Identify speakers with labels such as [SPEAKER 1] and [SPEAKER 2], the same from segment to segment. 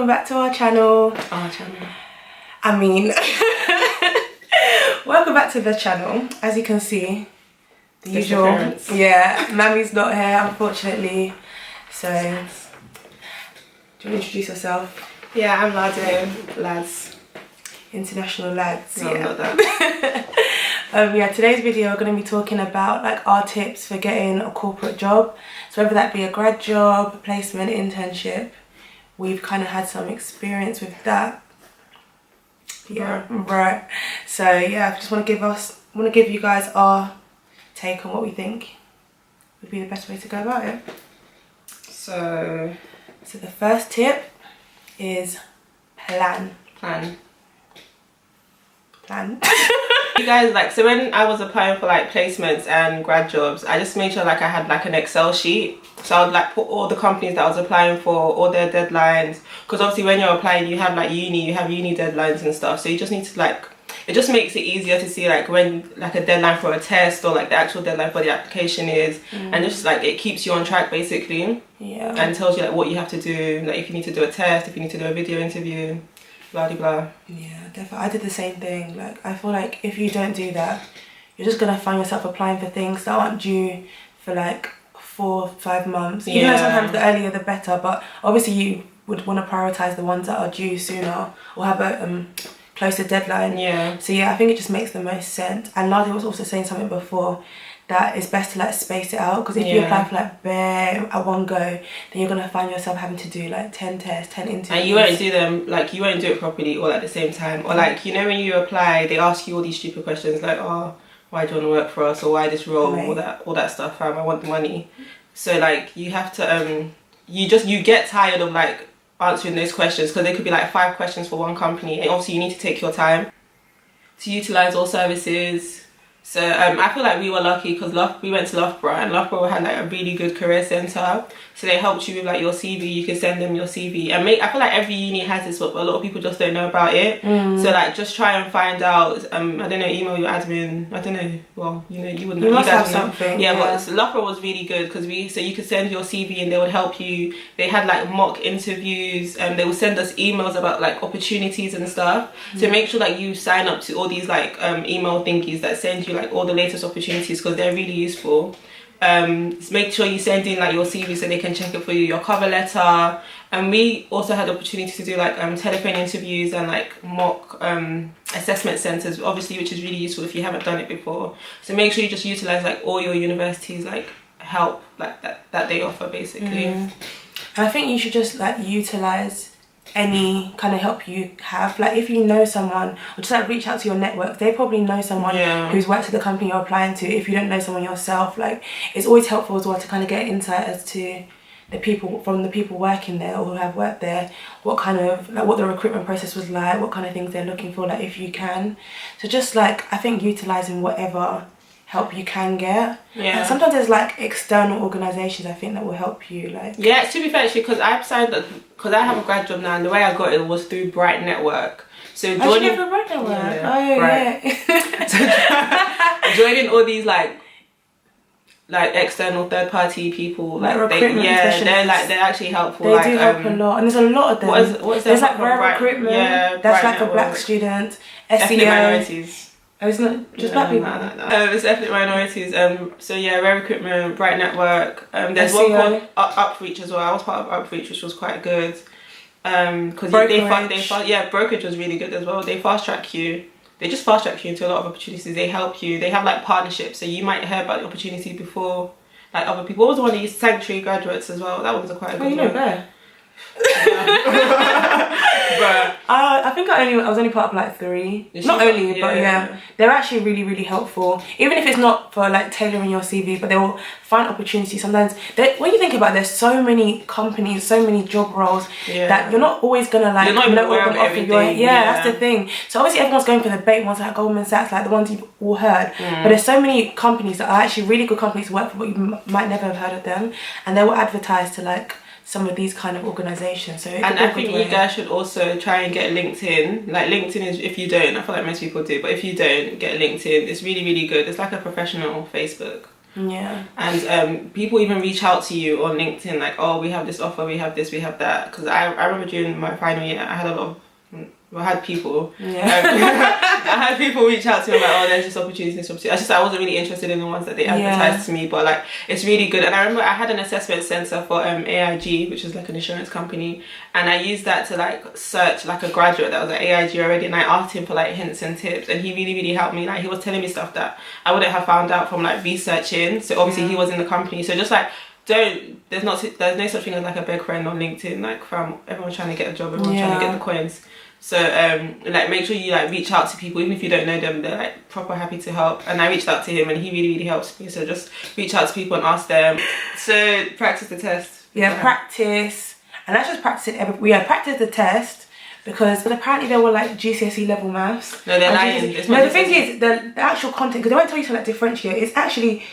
[SPEAKER 1] welcome back to our channel. I mean, welcome back to the channel. As you can see, the usual. Yeah, Mammy's not here, unfortunately. So, do you want to introduce yourself?
[SPEAKER 2] Yeah, I'm Lade. Lads.
[SPEAKER 1] International lads.
[SPEAKER 2] No,
[SPEAKER 1] yeah.
[SPEAKER 2] not that.
[SPEAKER 1] Yeah, today's video we're going to be talking about like our tips for getting a corporate job. So whether that be a grad job, a placement, internship, we've kind of had some experience with that. Yeah, right. So yeah, I just want to give you guys our take on what we think would be the best way to go about it.
[SPEAKER 2] So
[SPEAKER 1] the first tip is plan.
[SPEAKER 2] You guys, like, so when I was applying for like placements and grad jobs, I just made sure like I had like an Excel sheet. So I would like put all the companies that I was applying for, all their deadlines, because obviously when you're applying you have like you have uni deadlines and stuff, so you just need to like, it just makes it easier to see like when like a deadline for a test or like the actual deadline for the application is, and just like it keeps you on track basically.
[SPEAKER 1] Yeah.
[SPEAKER 2] And tells you like what you have to do, like if you need to do a test, if you need to do a video interview, blah blah blah.
[SPEAKER 1] Yeah, definitely. I did the same thing. Like, I feel like if you don't do that, you're just gonna find yourself applying for things that aren't due for like 4 or 5 months.
[SPEAKER 2] Yeah.
[SPEAKER 1] You know, sometimes the earlier the better, but obviously you would want to prioritize the ones that are due sooner or have a closer deadline.
[SPEAKER 2] Yeah.
[SPEAKER 1] So yeah, I think it just makes the most sense. And Lade was also saying something before, that it's best to like space it out, because if you apply for like bare at one go, then you're gonna find yourself having to do like 10 tests, 10 interviews,
[SPEAKER 2] and you won't do them, like you won't do it properly all at the same time. Or like, you know, when you apply they ask you all these stupid questions like, oh, why do you want to work for us, or why this role, all that stuff, I want the money. So like you have to you get tired of like answering those questions, because there could be like 5 questions for one company, and obviously you need to take your time to utilize all services. So I feel like we were lucky because we went to Loughborough, and Loughborough had like a really good career centre, so they helped you with like your CV. You can send them your CV, and I feel like every uni has this, but a lot of people just don't know about it. So like just try and find out. I don't know, email your admin. I don't know, well, you know, you wouldn't.
[SPEAKER 1] You must
[SPEAKER 2] guys
[SPEAKER 1] have something.
[SPEAKER 2] Yeah, but so Loughborough was really good because so you could send your CV and they would help you. They had like mock interviews, and they would send us emails about like opportunities and stuff. So make sure that you sign up to all these like email thingies that send you like all the latest opportunities, because they're really useful. Make sure you send in like your CV so they can check it for you, your cover letter. And we also had the opportunity to do like telephone interviews and like mock assessment centres, obviously, which is really useful if you haven't done it before. So make sure you just utilise like all your universities like help like that they offer basically.
[SPEAKER 1] And I think you should just like utilise any kind of help you have. Like if you know someone, or just like reach out to your network. They probably know someone who's worked at the company you're applying to. If you don't know someone yourself, like it's always helpful as well to kind of get insight as to the people working there or who have worked there, what kind of like what the recruitment process was like, what kind of things they're looking for, like if you can. So just like I think utilising whatever help you can get. And sometimes there's like external organisations I think that will help you, like.
[SPEAKER 2] Yeah, to be fair, actually, because I've signed up, because I have a grad job now, and the way I got it was through Bright Network. So joining
[SPEAKER 1] Bright Network.
[SPEAKER 2] Joining all these like external third party people, like
[SPEAKER 1] recruitment specialists.
[SPEAKER 2] they're actually helpful.
[SPEAKER 1] They do help a lot, and there's a lot of them.
[SPEAKER 2] What is
[SPEAKER 1] there's like rare recruitment. That's
[SPEAKER 2] Bright
[SPEAKER 1] like
[SPEAKER 2] Network.
[SPEAKER 1] for black students,
[SPEAKER 2] Ethnic
[SPEAKER 1] SEO.
[SPEAKER 2] minorities.
[SPEAKER 1] Oh, it's not just black people.
[SPEAKER 2] No. It's ethnic minorities. So yeah, rare recruitment, Bright Network. There's one
[SPEAKER 1] SEO.
[SPEAKER 2] called Upreach as well. I was part of Upreach, which was quite good. Because brokerage was really good as well. They fast track you. They just fast track you into a lot of opportunities. They help you. They have like partnerships, so you might hear about the opportunity before like other people. What was the one that used Sanctuary graduates as well? That was quite a good one.
[SPEAKER 1] You know better.
[SPEAKER 2] But
[SPEAKER 1] I think I was only part of like 3. Not only, but yeah, they're actually really, really helpful. Even if it's not for like tailoring your CV, but they will find opportunities. Sometimes when you think about it, there's so many companies, so many job roles that you're not always gonna like know what them offer you. That's the thing. So obviously everyone's going for the bait ones like Goldman Sachs, like the ones you've all heard. But there's so many companies that are actually really good companies to work for, but you might never have heard of them, and they will advertise to like some of these kind of organisations. So
[SPEAKER 2] and I think you guys should also try and get LinkedIn. Like LinkedIn is, if you don't, I feel like most people do, but if you don't, get LinkedIn. It's really, really good. It's like a professional Facebook.
[SPEAKER 1] Yeah.
[SPEAKER 2] And people even reach out to you on LinkedIn like, oh, we have this offer, we have this, we have that. Because I remember during my final year, I had a lot of, I had people.
[SPEAKER 1] Yeah.
[SPEAKER 2] I had people reach out to me like, oh, there's this opportunity, this opportunity. I wasn't really interested in the ones that they advertised to me, but like it's really good. And I remember I had an assessment center for AIG, which is like an insurance company, and I used that to like search like a graduate that was at AIG already, and I asked him for like hints and tips, and he really helped me. Like he was telling me stuff that I wouldn't have found out from like researching. So obviously he was in the company, so just like there's no such thing as like a big friend on LinkedIn. Like from everyone's trying to get a job, everyone's trying to get the coins. So like make sure you like reach out to people, even if you don't know them, they're like proper happy to help. And I reached out to him and he really helps me. So just reach out to people and ask them. So practice the test.
[SPEAKER 1] Yeah, practice. And let's just practice it. Practice the test, because apparently there were like GCSE level maths.
[SPEAKER 2] No, they're lying.
[SPEAKER 1] No, the thing is the actual content, because they won't tell you to like differentiate, it's actually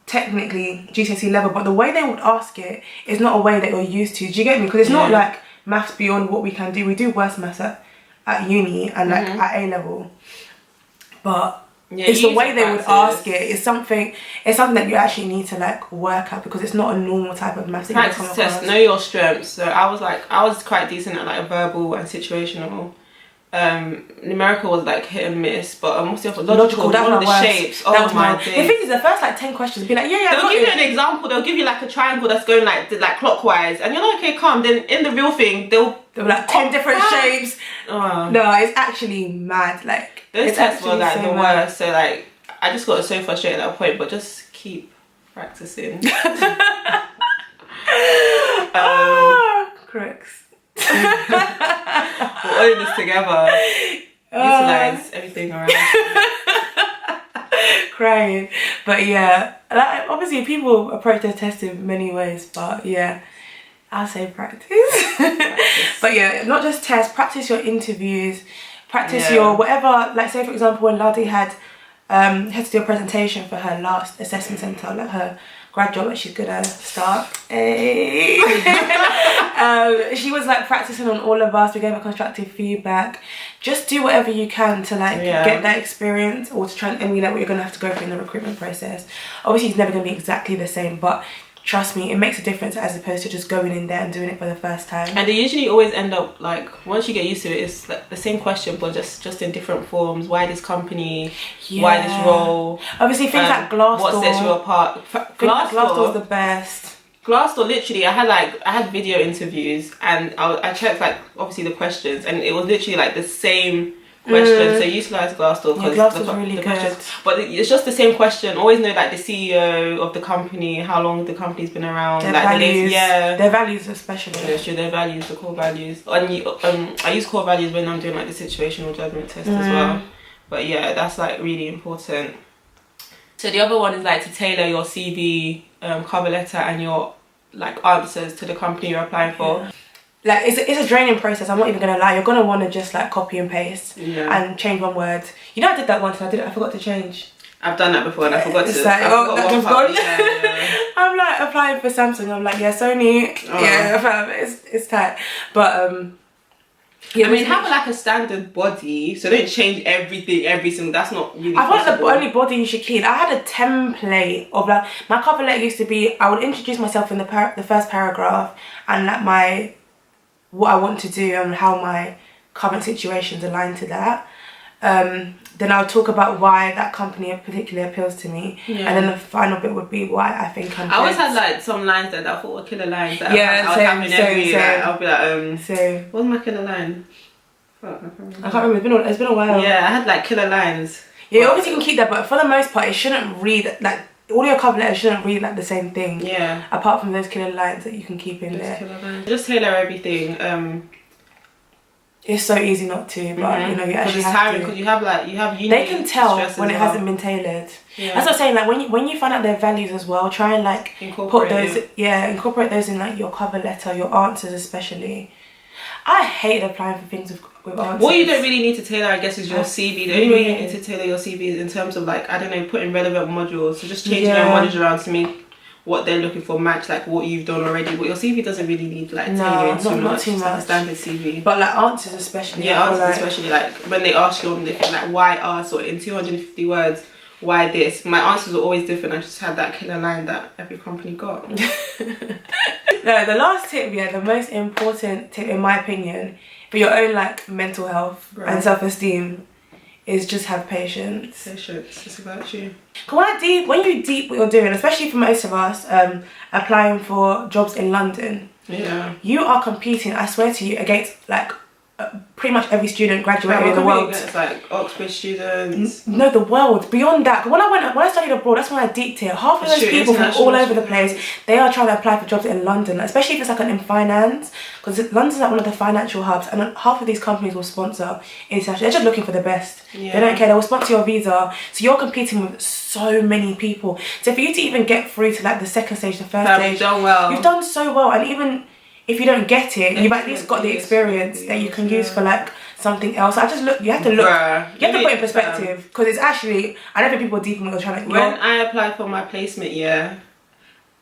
[SPEAKER 1] technically GCSE level, but the way they would ask it is not a way that you're used to. Do you get me? Because it's not like maths beyond what we can do. We do worse maths at uni and like at A level, but it's the way they would ask it. It's something that you actually need to like work at, because it's not a normal type of maths.
[SPEAKER 2] Practice test, know your strengths. So I was quite decent at like verbal and situational. Numerical was like hit and miss, but what's the other? Logical, that's one of the shapes. Oh my days.
[SPEAKER 1] The thing is, the first like 10 questions be like,
[SPEAKER 2] they'll give you an example. They'll give you like a triangle that's going like clockwise, and you're like, okay, calm. Then in the real thing, they'll
[SPEAKER 1] be like 10 different shapes. No, it's actually mad. Like
[SPEAKER 2] those tests were like the worst. So like I just got so frustrated at that point, but just keep practicing.
[SPEAKER 1] Crooks.
[SPEAKER 2] We're all in this together. Utilize everything around.
[SPEAKER 1] Crying. But yeah, like, obviously people approach their test in many ways, but yeah, I'll say practice. But yeah, not just tests, practice your interviews, practice your whatever. Like say for example, when Lade had to do a presentation for her last assessment centre, like her grad job that she's gonna start. She was like practicing on all of us. We gave her constructive feedback. Just do whatever you can to like get that experience, or to try and emulate what you're gonna have to go through in the recruitment process. Obviously it's never gonna be exactly the same, but trust me, it makes a difference as opposed to just going in there and doing it for the first time. And
[SPEAKER 2] they usually always end up like, once you get used to it, it's like the same question but just in different forms. Why this company? Why this role?
[SPEAKER 1] Obviously things like Glassdoor.
[SPEAKER 2] What sets you apart?
[SPEAKER 1] Glassdoor's the best.
[SPEAKER 2] Glassdoor, literally, I had video interviews, and I checked like obviously the questions, and it was literally like the same question. So utilize Glassdoor because
[SPEAKER 1] Glassdoor's really good.
[SPEAKER 2] Questions, but it's just the same question. Always know like the CEO of the company, how long the company's been around,
[SPEAKER 1] their
[SPEAKER 2] like
[SPEAKER 1] values,
[SPEAKER 2] their
[SPEAKER 1] values especially.
[SPEAKER 2] Yeah, sure, their values, the core values. And I use core values when I'm doing like the situational judgment test as well. But yeah, that's like really important. So the other one is like to tailor your CV, cover letter, and your like answers to the company you're applying for.
[SPEAKER 1] Like it's a draining process. I'm not even gonna lie. You're gonna want to just like copy and paste and change one word. You know, I did that once and I forgot to change.
[SPEAKER 2] I've done that before and I forgot to.
[SPEAKER 1] It's like, that one's gone. I'm like applying for Samsung. I'm like, Sony. It's tight. But
[SPEAKER 2] I mean, have like a standard body, so don't change everything every single. That's not really.
[SPEAKER 1] I thought the only body you should keep. I had a template of like my cover letter used to be. I would introduce myself in the first paragraph and like what I want to do and how my current situation's aligned to that. Then I'll talk about why that company in particular appeals to me, and then the final bit would be why I think I'm.
[SPEAKER 2] I always had like some lines that I thought were killer lines. That I was having every. I'll be like, what's my killer line? Fuck, I can't remember.
[SPEAKER 1] It's been a while.
[SPEAKER 2] Yeah, I had like killer lines.
[SPEAKER 1] Yeah, obviously you can keep that, but for the most part, it shouldn't read like. All your cover letters shouldn't read like the same thing. Yeah. Apart from those killer lines that you can keep in there.
[SPEAKER 2] Just tailor everything.
[SPEAKER 1] It's so easy not to, but you know you actually have to.
[SPEAKER 2] Because you have uni.
[SPEAKER 1] They can tell when it hasn't been tailored. Yeah. That's what I'm saying. Like when you find out their values as well, try and like incorporate those in like your cover letter, your answers especially. I hate applying for things with answers.
[SPEAKER 2] What you don't really need to tailor, I guess, is your CV. The only way you need to tailor your CV is in terms of like, I don't know, putting relevant modules. So just changing your modules around to make what they're looking for match like what you've done already. But your CV doesn't really need like tailoring too much. It's like a standard CV.
[SPEAKER 1] But like answers especially.
[SPEAKER 2] Yeah, answers especially, like when they ask you on the like why ask, or in 250 words, why this? My answers were always different. I just had that killer line that every company got.
[SPEAKER 1] No, the last tip, the most important tip in my opinion for your own like mental health and self-esteem is just have patience.
[SPEAKER 2] Patience, it's about you.
[SPEAKER 1] When you deep what you're doing, especially for most of us applying for jobs in London, you are competing, I swear to you, against like pretty much every student graduating in the world.
[SPEAKER 2] It's like Oxford students.
[SPEAKER 1] No, the world. Beyond that, when I studied abroad, that's when I deeped it. Half of those people from all over the place, they are trying to apply for jobs in London, especially if it's like in finance, because London's like one of the financial hubs, and half of these companies will sponsor international. They're just looking for the best. They don't care. They will sponsor your visa. So you're competing with so many people. So for you to even get through to like the second stage, the first stage,
[SPEAKER 2] you've done well.
[SPEAKER 1] You've done so well, and even if you don't get it, you've at least got the experience that you can use for like something else. You have to put it in perspective, because it's actually, I don't think people are deep in what they're trying to.
[SPEAKER 2] When I applied for my placement year,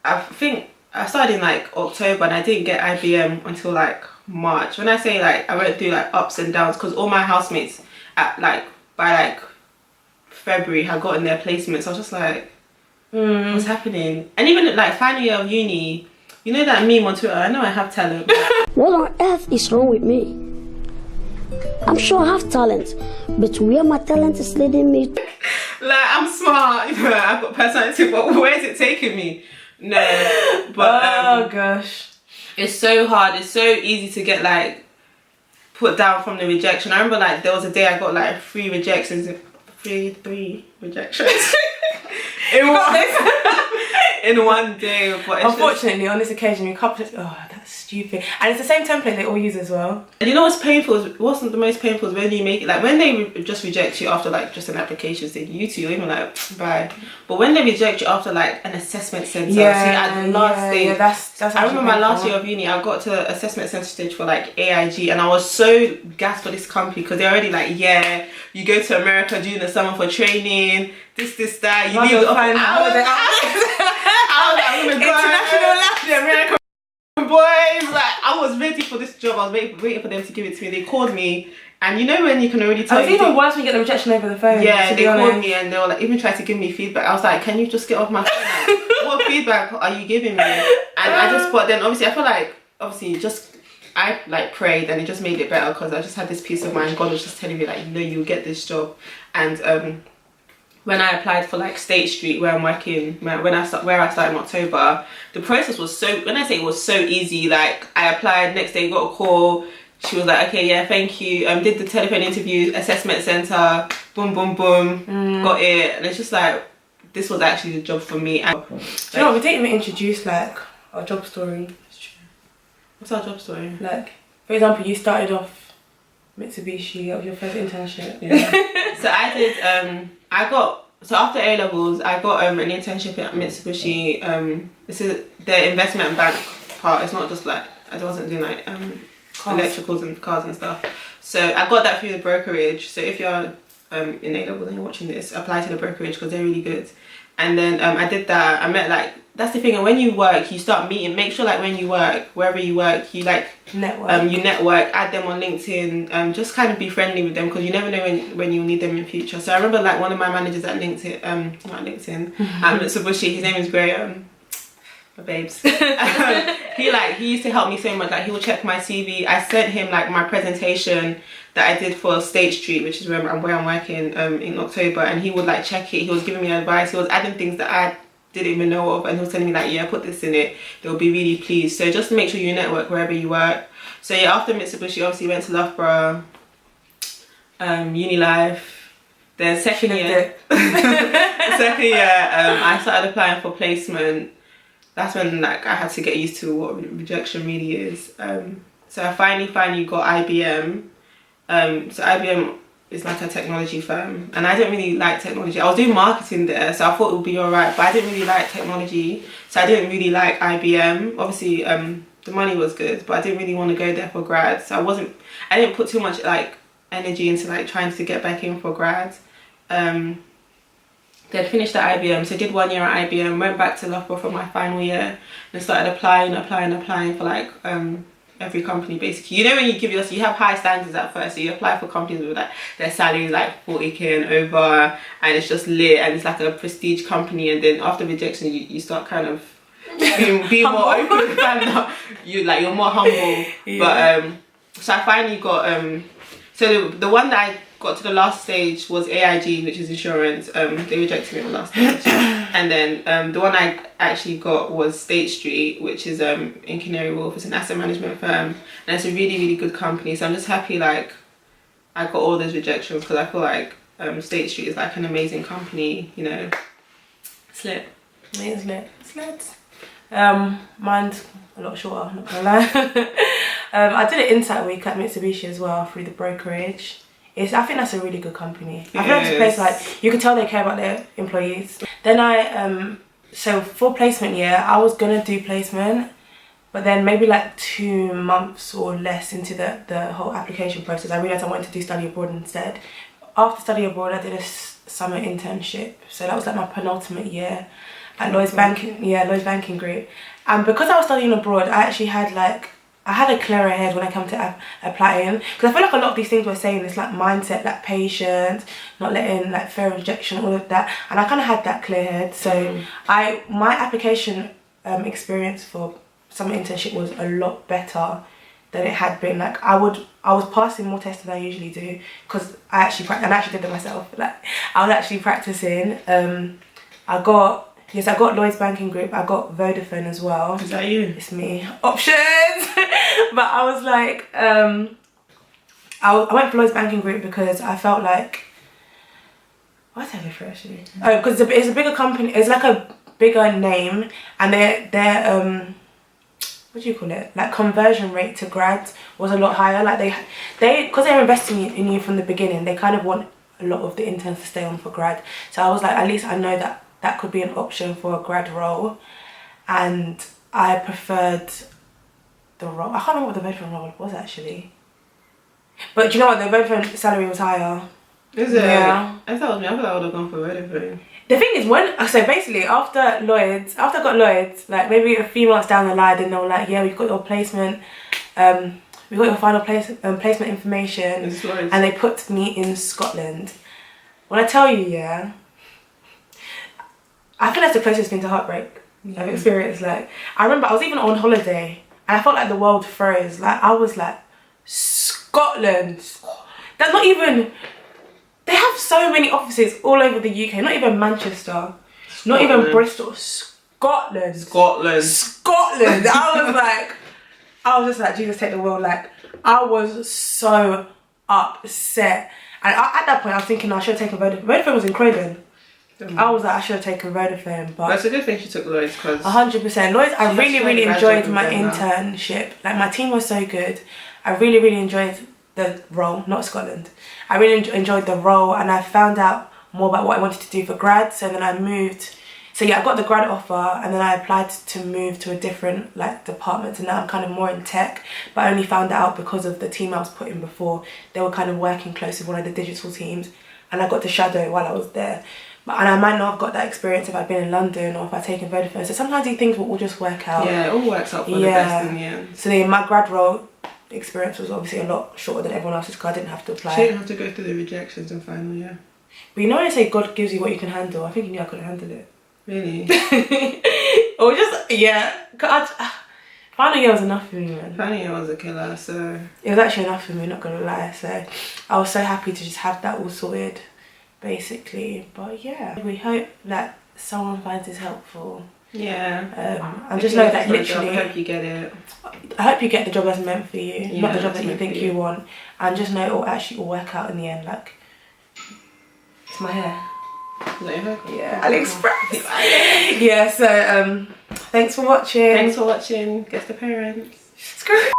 [SPEAKER 2] I think I started in like October and I didn't get IBM until like March. When I say like I went through like ups and downs, because all my housemates by like February had gotten their placements. I was just like, what's happening? And even like final year of uni, you know that meme on Twitter, I know I have talent.
[SPEAKER 3] What on earth is wrong with me? I'm sure I have talent, but where my talent is leading me.
[SPEAKER 2] Like, I'm smart, you know, I've got personality, but where is it taking me? No, but
[SPEAKER 1] oh gosh,
[SPEAKER 2] it's so hard. It's so easy to get like put down from the rejection. I remember like there was a day I got like three rejections in one day. But
[SPEAKER 1] unfortunately, on this occasion, we can't. That's stupid. And it's the same template they all use as well.
[SPEAKER 2] And you know what's painful? Wasn't the most painful is when you make it, like when they just reject you after like just an application stage. You two, even like bye. But when they reject you after like an assessment centre, at the last stage.
[SPEAKER 1] That's.
[SPEAKER 2] I remember my last year of uni, I got to assessment centre stage for like AIG, and I was so gassed for this company because they're already like, yeah, you go to America during the summer for training. This, that. You need to find out. International Latin American boys. Like, I was ready for this job. I was waiting for them to give it to me. They called me, and you know when you can already tell.
[SPEAKER 1] It's even worse when you get the rejection over the phone.
[SPEAKER 2] Yeah, they called me and they were like, even tried to give me feedback. I was like, can you just get off my phone? Like, what feedback are you giving me? And but then obviously I feel like I like prayed, and it just made it better because I just had this peace of mind. God was just telling me like, you know, you'll get this job. And when I applied for like State Street, where I'm working, where I started in October, the process was so, when I say it was so easy, like I applied, next day got a call, she was like, okay, yeah, thank you, did the telephone interview, assessment centre, boom, boom, boom, got it. And it's just like, this was actually the job for me. And,
[SPEAKER 1] do you know what, we didn't even introduce like our job story.
[SPEAKER 2] What's our job story?
[SPEAKER 1] Like, for example, you started off Mitsubishi, that was your first internship.
[SPEAKER 2] So I did, so after A-levels, I got an internship at Mitsubishi. This is the investment bank part. It's not just like, I wasn't doing like electricals and cars and stuff. So I got that through the brokerage. So if you're in A-levels and you're watching this, apply to the brokerage because they're really good. And then I did that. I met like, that's the thing, and when you work, you start meeting. Make sure like when you work, wherever you work, you like
[SPEAKER 1] network.
[SPEAKER 2] You network, add them on LinkedIn. Just kind of be friendly with them because you never know when you'll need them in future. So I remember like one of my managers at LinkedIn, at Mitsubishi. His name is Graham. My babes. He used to help me so much. Like he would check my CV. I sent him like my presentation that I did for State Street, which is where I'm working in October, and he would like check it. He was giving me advice. He was adding things that I didn't even know of, and he was telling me like, yeah, put this in it, they'll be really pleased. So just make sure you network wherever you work. So yeah, after Mitsubishi, obviously went to Loughborough, Unilife. Then second year I started applying for placement. That's when like I had to get used to what rejection really is. So I finally got IBM. So IBM is like a technology firm, and I didn't really like technology. I was doing marketing there, so I thought it would be alright, but I didn't really like technology, so I didn't really like IBM. Obviously the money was good, but I didn't really want to go there for grad, so I didn't put too much like energy into like trying to get back in for grad. Then finished at IBM, so I did 1 year at IBM, went back to Loughborough for my final year, and started applying for like every company basically. You know, when you have high standards at first, so you apply for companies with like their salary is like 40k and over, and it's just lit, and it's like a prestige company, and then after rejection, you start kind of being more open, and you're more humble. Yeah. But so I finally got so the one that I got to the last stage was AIG, which is insurance. They rejected me on the last stage. And then the one I actually got was State Street, which is in Canary Wharf. It's an asset management firm, and it's a really, really good company. So I'm just happy like I got all those rejections, because I feel like State Street is like an amazing company, you know. It's lit.
[SPEAKER 1] It is lit. It's lit. Mine's a lot shorter, not gonna lie. I did an Insight Week at Mitsubishi as well through the brokerage. I think that's a really good company. I feel like it's a place like you can tell they care about their employees. Then so for placement year, I was gonna do placement, but then maybe like 2 months or less into the whole application process, I realised I wanted to do study abroad instead. After study abroad, I did a summer internship. So that was like my penultimate year at Lloyds Banking Group. And because I was studying abroad, I actually had I had a clearer head when I come to applying, because I feel like a lot of these things we're saying is like mindset, like patience, not letting like fear of rejection, all of that, and I kind of had that clear head. So my application experience for summer internship was a lot better than it had been. Like I was passing more tests than I usually do, because I actually did it myself. Like I was actually practicing. I got Lloyds Banking Group. I got Vodafone as well.
[SPEAKER 2] Is that you?
[SPEAKER 1] It's me. Options. But I was like, I went for Lloyds Banking Group because I felt like, why did I go for it actually? Oh, because it's a bigger company. It's like a bigger name, and their what do you call it? Like conversion rate to grads was a lot higher. Like they because they're investing in you from the beginning, they kind of want a lot of the interns to stay on for grad. So I was like, at least I know that could be an option for a grad role, and I preferred the role. I can't remember what the Vodafone role was actually, but do you know what, the Vodafone salary was higher.
[SPEAKER 2] Is it? Yeah. I thought I would have gone for Vodafone.
[SPEAKER 1] The thing is, so basically after I got Lloyds, like maybe a few months down the line, and they were like, yeah, we've got your placement, we've got your final placement information, and they put me in Scotland. When I tell you, yeah, I think that's the closest thing to heartbreak I've experienced. Like, I remember I was even on holiday, and I felt like the world froze. Like, I was like, Scotland. That's not even... They have so many offices all over the UK. Not even Manchester. Scotland. Not even Bristol. Scotland. I was just like, Jesus, take the world. Like, I was so upset. And at that point, I was thinking I should have taken Vodafone. Vodafone was in Croydon. I was like, I should have taken Vodafone, but...
[SPEAKER 2] That's a good thing she took Lloyds, because...
[SPEAKER 1] 100%. Lloyds, I really enjoyed my internship. Like, my team was so good. I really enjoyed the role, not Scotland. I really enjoyed the role, and I found out more about what I wanted to do for grad. So then I moved. So yeah, I got the grad offer, and then I applied to move to a different department, and now I'm kind of more in tech. But I only found out because of the team I was put in before. They were kind of working close with one of the digital teams, and I got to shadow while I was there. And I might not have got that experience if I'd been in London or if I'd taken Vodafone. So sometimes these things will all just work out.
[SPEAKER 2] Yeah, it all works out for the best in the end.
[SPEAKER 1] So then my grad role experience was obviously a lot shorter than everyone else's, because I didn't have to apply.
[SPEAKER 2] She didn't have to go through the rejections and final year.
[SPEAKER 1] But you know when they say God gives you what you can handle, I think you knew I couldn't handle it.
[SPEAKER 2] Really?
[SPEAKER 1] Or just, yeah. Final year was enough for me, man.
[SPEAKER 2] Final year was a killer, so...
[SPEAKER 1] It was actually enough for me, not gonna lie. So I was so happy to just have that all sorted, basically. But yeah, we hope that someone finds this helpful.
[SPEAKER 2] Yeah.
[SPEAKER 1] And just know that literally...
[SPEAKER 2] I hope you get it.
[SPEAKER 1] I hope you get the job that's meant for you, not the job that you think you want. And just know it will actually all work out in the end. Like, it's my hair.
[SPEAKER 2] Is that your hair?
[SPEAKER 1] Yeah, AliExpress. Yeah, so thanks for watching.
[SPEAKER 2] Guess the parents.
[SPEAKER 1] Screw.